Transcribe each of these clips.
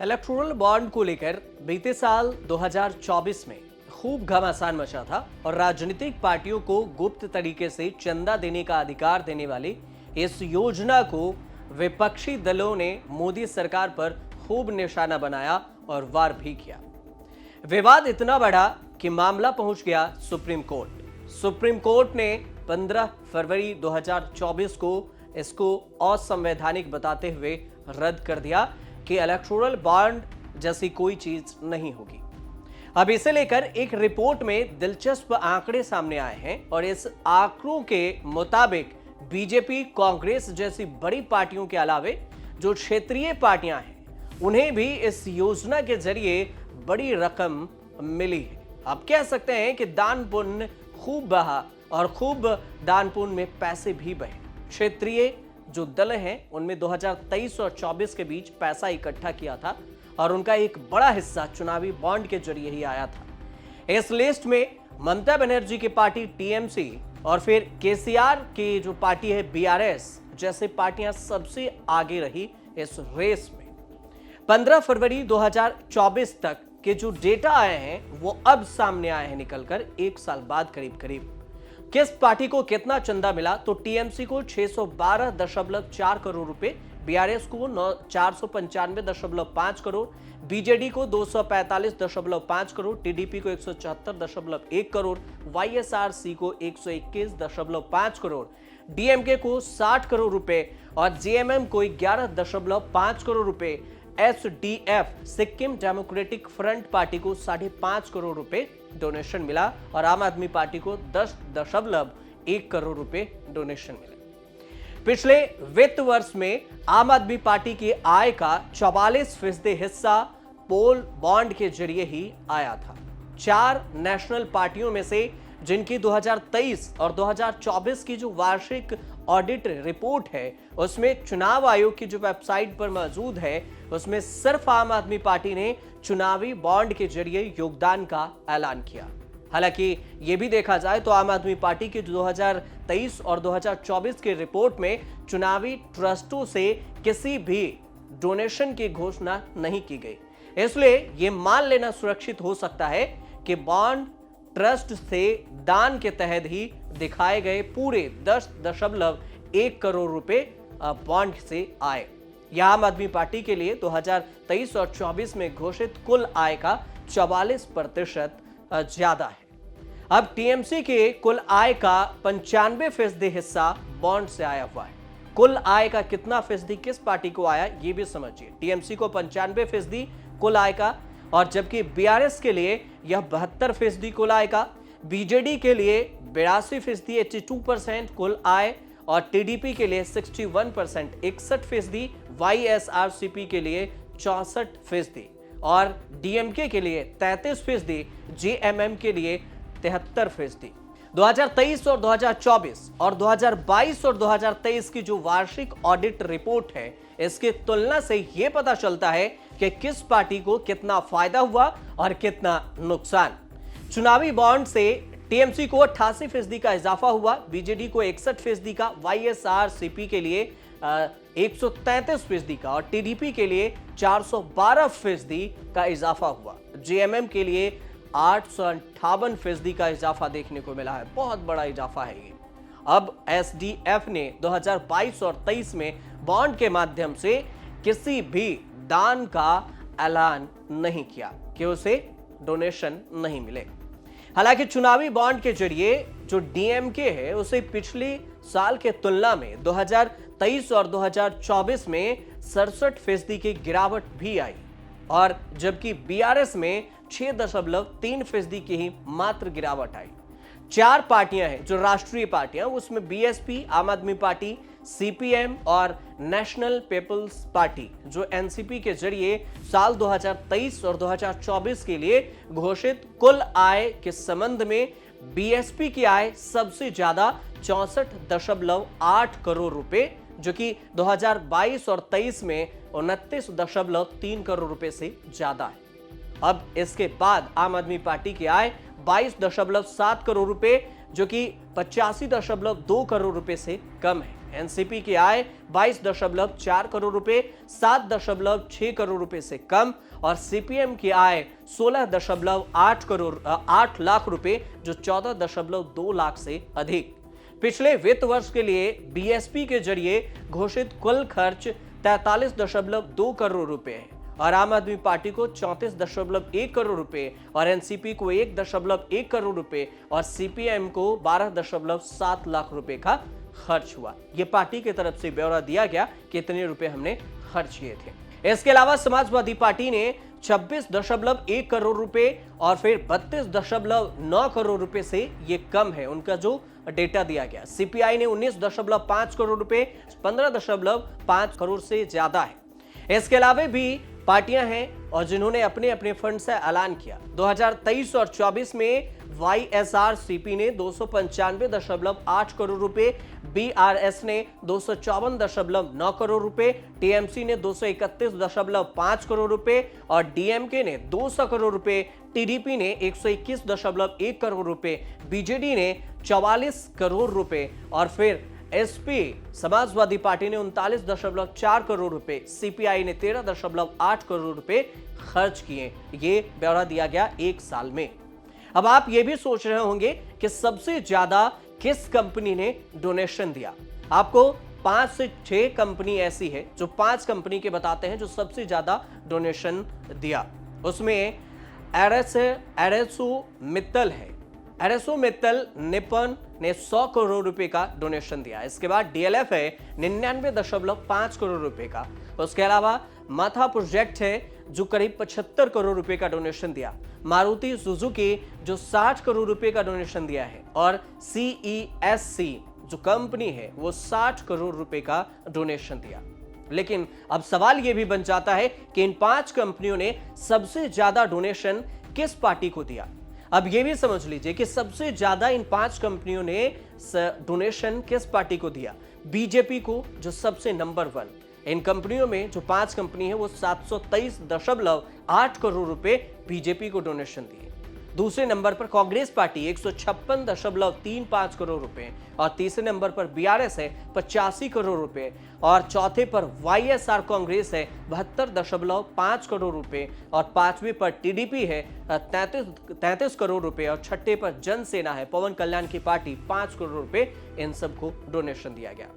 Electoral bond को लेकर बीते साल 2024 में खूब घमासान मचा था और राजनीतिक पार्टियों को गुप्त तरीके से चंदा देने का अधिकार देने वाली इस योजना को विपक्षी दलों ने मोदी सरकार पर खूब निशाना बनाया और वार भी किया। विवाद इतना बढ़ा कि मामला पहुंच गया सुप्रीम कोर्ट। सुप्रीम कोर्ट ने 15 फरवरी 2024 को इसको असंवैधानिक बताते हुए रद्द कर दिया कि इलेक्टोरल बॉन्ड जैसी कोई चीज नहीं होगी। अब इसे लेकर एक रिपोर्ट में दिलचस्प आंकड़े सामने आए हैं और इस आंकड़ों के मुताबिक बीजेपी, कांग्रेस जैसी बड़ी पार्टियों के अलावे जो क्षेत्रीय पार्टियां हैं उन्हें भी इस योजना के जरिए बड़ी रकम मिली है। आप कह सकते हैं कि दान पुण्य खूब बहा और खूब दान पुण्य में पैसे भी बहे। क्षेत्रीय जो दल हैं उनमें 2023 और 24 के बीच पैसा इकट्ठा किया था और उनका एक बड़ा हिस्सा चुनावी बॉन्ड के जरिए ही आया था। इस लिस्ट में ममता बनर्जी की पार्टी टीएमसी और फिर केसीआर की जो पार्टी है बीआरएस जैसे पार्टियां सबसे आगे रही इस रेस में। 15 फरवरी 2024 तक के जो डेटा आए हैं वो अब सामने आए हैं निकलकर एक साल बाद करीब किस पार्टी को कितना चंदा मिला। तो टीएमसी को 612.4 करोड़ रुपए, बीआरएस को 495.5 करोड़, बीजेडी को 245.5 करोड़, टीडीपी को 174.1 करोड़, वाईएसआरसी को 121.5 करोड़, डीएमके को 60 करोड़ रुपए और जेएमएम को 11.5 करोड़ रुपए, SDF Sikkim democratic front party को 5.5 करोड़ रुपए डोनेशन मिला और आम आदमी पार्टी को 10.1 करोड़ रुपए डोनेशन मिले। पिछले वित्त वर्ष में आम आदमी पार्टी की आय का 44% हिस्सा पोल बॉन्ड के जरिए ही आया था। 4 नेशनल पार्टियों में से जिनकी 2023 और 2024 की जो वार्षिक ऑडिट रिपोर्ट है उसमें चुनाव आयोग की जो वेबसाइट पर मौजूद है उसमें सिर्फ आम आदमी पार्टी ने चुनावी बॉन्ड के जरिए योगदान का ऐलान किया। हालांकि यह भी देखा जाए तो आम आदमी पार्टी की 2023 और 2024 की रिपोर्ट में चुनावी ट्रस्टों से किसी भी डोनेशन की घोषणा नहीं की गई। इसलिए यह मान लेना सुरक्षित हो सकता है कि बॉन्ड ट्रस्ट से दान के तहत ही दिखाए गए पूरे 10.1 करोड़ रुपए बॉन्ड से आए। यह आम आदमी पार्टी के लिए 2023 और 24 में घोषित कुल आय का 44% ज्यादा है। अब टीएमसी के कुल आय का 95% हिस्सा बॉन्ड से आया हुआ है। कुल आय का कितना फीसदी किस पार्टी को आया ये भी समझिए। टीएमसी को 95% कुल आय का और जबकि बीआरएस के लिए यह 72% कुल आय का, बीजेडी के लिए 82% 82% कुल आय और टीडीपी के लिए 61% 61%, वाईएसआरसीपी के लिए 64% और डीएमके के लिए 33%, जेएमएम के लिए 73%। 2023 और 2024 और 2022 और 2023 की जो वार्षिक ऑडिट रिपोर्ट है इसकी तुलना से यह पता चलता है कि किस पार्टी को कितना फायदा हुआ और कितना नुकसान। चुनावी बॉन्ड से टीएमसी को 88% का इजाफा हुआ, बीजेडी को 61% का, वाईएसआरसीपी के लिए 133% का और टीडीपी के लिए 412% का इजाफा हुआ। जेएमएम के लिए 858% का इजाफा देखने को मिला है। बहुत बड़ा इजाफा है ये। अब एसडीएफ ने 2022 और 23 में बॉन्ड के माध्यम से किसी भी दान का ऐलान नहीं किया कि उसे डोनेशन नहीं मिले। हालांकि चुनावी बॉन्ड के जरिए जो डीएमके है उसे पिछले साल के तुलना में 2023 और 2024 में 67% की गिरावट भी आई और जबकि बीआरएस में 6.3% की ही मात्र गिरावट आई। 4 पार्टियां हैं जो राष्ट्रीय पार्टियां, उसमें बीएसपी, आम आदमी पार्टी, सीपीएम और नेशनल पीपल्स पार्टी जो एनसीपी के जरिए साल 2023 और 2024 के लिए घोषित कुल आय के संबंध में बीएसपी की आय सबसे ज्यादा 64.8 करोड़ रुपए जो कि 2022 और 23 में 29.3 करोड़ रुपए से ज्यादा है। अब इसके बाद आम आदमी पार्टी की आय 22.7 करोड़ रुपए जो कि 85.2 करोड़ रुपए से कम है। एनसीपी की आय 22.4 करोड़ रुपए, 7.6 करोड़ रुपए से कम, और सीपीएम की आय 16.8 लाख रुपए, जो 14.2 लाख से अधिक। पिछले वित्त वर्ष के लिए बीएसपी के जरिए घोषित कुल खर्च 43.2 करोड़ रुपए है, और आम आदमी पार्टी को 34.1 करोड़ रुपए, और एनसीपी को 1.1 करोड़ रुपए, और सीपीएम को 12.7 लाख रुपए का खर्च हुआ। यह पार्टी की तरफ से ब्यौरा दिया गया कि इतने रुपए हमने खर्च किए थे। इसके अलावा समाजवादी पार्टी ने 26.1 करोड़ रुपए और फिर 32.9 करोड़ रुपए से ये कम है उनका जो डेटा दिया गया। सीपीआई ने 19.5 करोड़ रुपए, 15.5 करोड़ से ज्यादा है। इसके अलावा भी पार्टियां हैं और जिन्होंने अपने अपने फंड से ऐलान किया। 2023 और 24 में वाईएसआरसीपी ने 295.8 करोड़ रुपए, बीआरएस ने 254.9 करोड़ रुपए, टीएमसी ने 231.5 करोड़ रुपए और डीएमके ने 200 करोड़ रुपए, टीडीपी ने 121.1 करोड़ रुपए, बीजेडी ने 44 करोड़ रुपए और फिर एसपी समाजवादी पार्टी ने 39.4 करोड़ रुपए, सीपीआई ने 13.8 करोड़ रुपए खर्च किए। ये ब्यौरा दिया गया एक साल में। अब आप ये भी सोच रहे होंगे कि सबसे ज्यादा किस कंपनी ने डोनेशन दिया। आपको 5 से 6 कंपनी ऐसी है जो 5 कंपनी के बताते हैं जो सबसे ज्यादा डोनेशन दिया। उसमें एरेसो मित्तल है। एरेसो मित्तल निपन ने 100 करोड़ रुपए का डोनेशन दिया। इसके बाद डीएलएफ है 99.5 करोड़ रुपए का। उसके अलावा माथा प्रोजेक्ट है जो करीब 75 करोड़ रुपए का डोनेशन दिया। मारुति सुजुकी जो 60 करोड़ रुपए का डोनेशन दिया है और सीईएससी जो कंपनी है वो 60 करोड़ रुपए का डोनेशन दिया। लेकिन अब सवाल यह भी बन जाता है कि इन 5 कंपनियों ने सबसे ज्यादा डोनेशन किस पार्टी को दिया। अब यह भी समझ लीजिए कि सबसे ज्यादा इन 5 कंपनियों ने डोनेशन किस पार्टी को दिया। बीजेपी को, जो सबसे नंबर 1। इन कंपनियों में जो 5 कंपनी है वो 723.8 करोड़ रुपए बीजेपी को डोनेशन दिए। दूसरे नंबर पर कांग्रेस पार्टी 156.35 करोड़ रुपए और तीसरे नंबर पर बीआरएस है 85 करोड़ रुपए और चौथे पर वाईएसआर कांग्रेस है 72.5 करोड़ रुपए और पांचवें पर टीडीपी है 33 करोड़ रुपए और छठे पर जनसेना है पवन कल्याण की पार्टी 5 करोड़ रुपए। इन सबको डोनेशन दिया गया।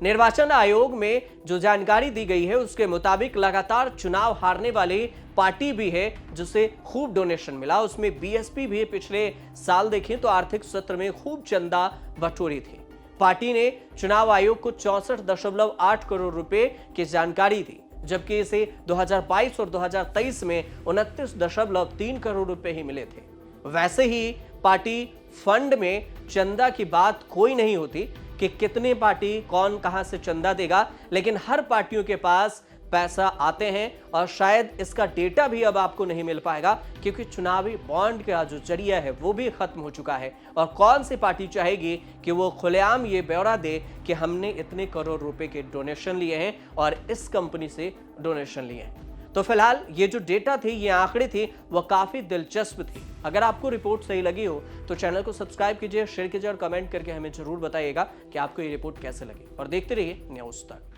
निर्वाचन आयोग में जो जानकारी दी गई है उसके मुताबिक लगातार चुनाव हारने वाली पार्टी भी है जिसे खूब डोनेशन मिला। उसमें बीएसपी भी पिछले साल देखें तो आर्थिक सत्र में खूब चंदा बटोरी थी। पार्टी ने चुनाव आयोग को 64.8 करोड़ रुपए की जानकारी दी, जबकि इसे 2022 और 2023 में 29.3 करोड़ रुपए ही मिले थे। वैसे ही पार्टी फंड में चंदा की बात कोई नहीं होती कि कितने पार्टी कौन कहां से चंदा देगा, लेकिन हर पार्टियों के पास पैसा आते हैं और शायद इसका डेटा भी अब आपको नहीं मिल पाएगा क्योंकि चुनावी बॉन्ड का जो जरिया है वो भी खत्म हो चुका है। और कौन सी पार्टी चाहेगी कि वो खुलेआम ये ब्यौरा दे कि हमने इतने करोड़ रुपए के डोनेशन लिए हैं और इस कंपनी से डोनेशन लिए हैं। तो फिलहाल ये जो डेटा थी, ये आंकड़े थे, वो काफी दिलचस्प थी। अगर आपको रिपोर्ट सही लगी हो तो चैनल को सब्सक्राइब कीजिए, शेयर कीजिए और कमेंट करके हमें जरूर बताइएगा कि आपको ये रिपोर्ट कैसे लगी। और देखते रहिए न्यूज़ तक।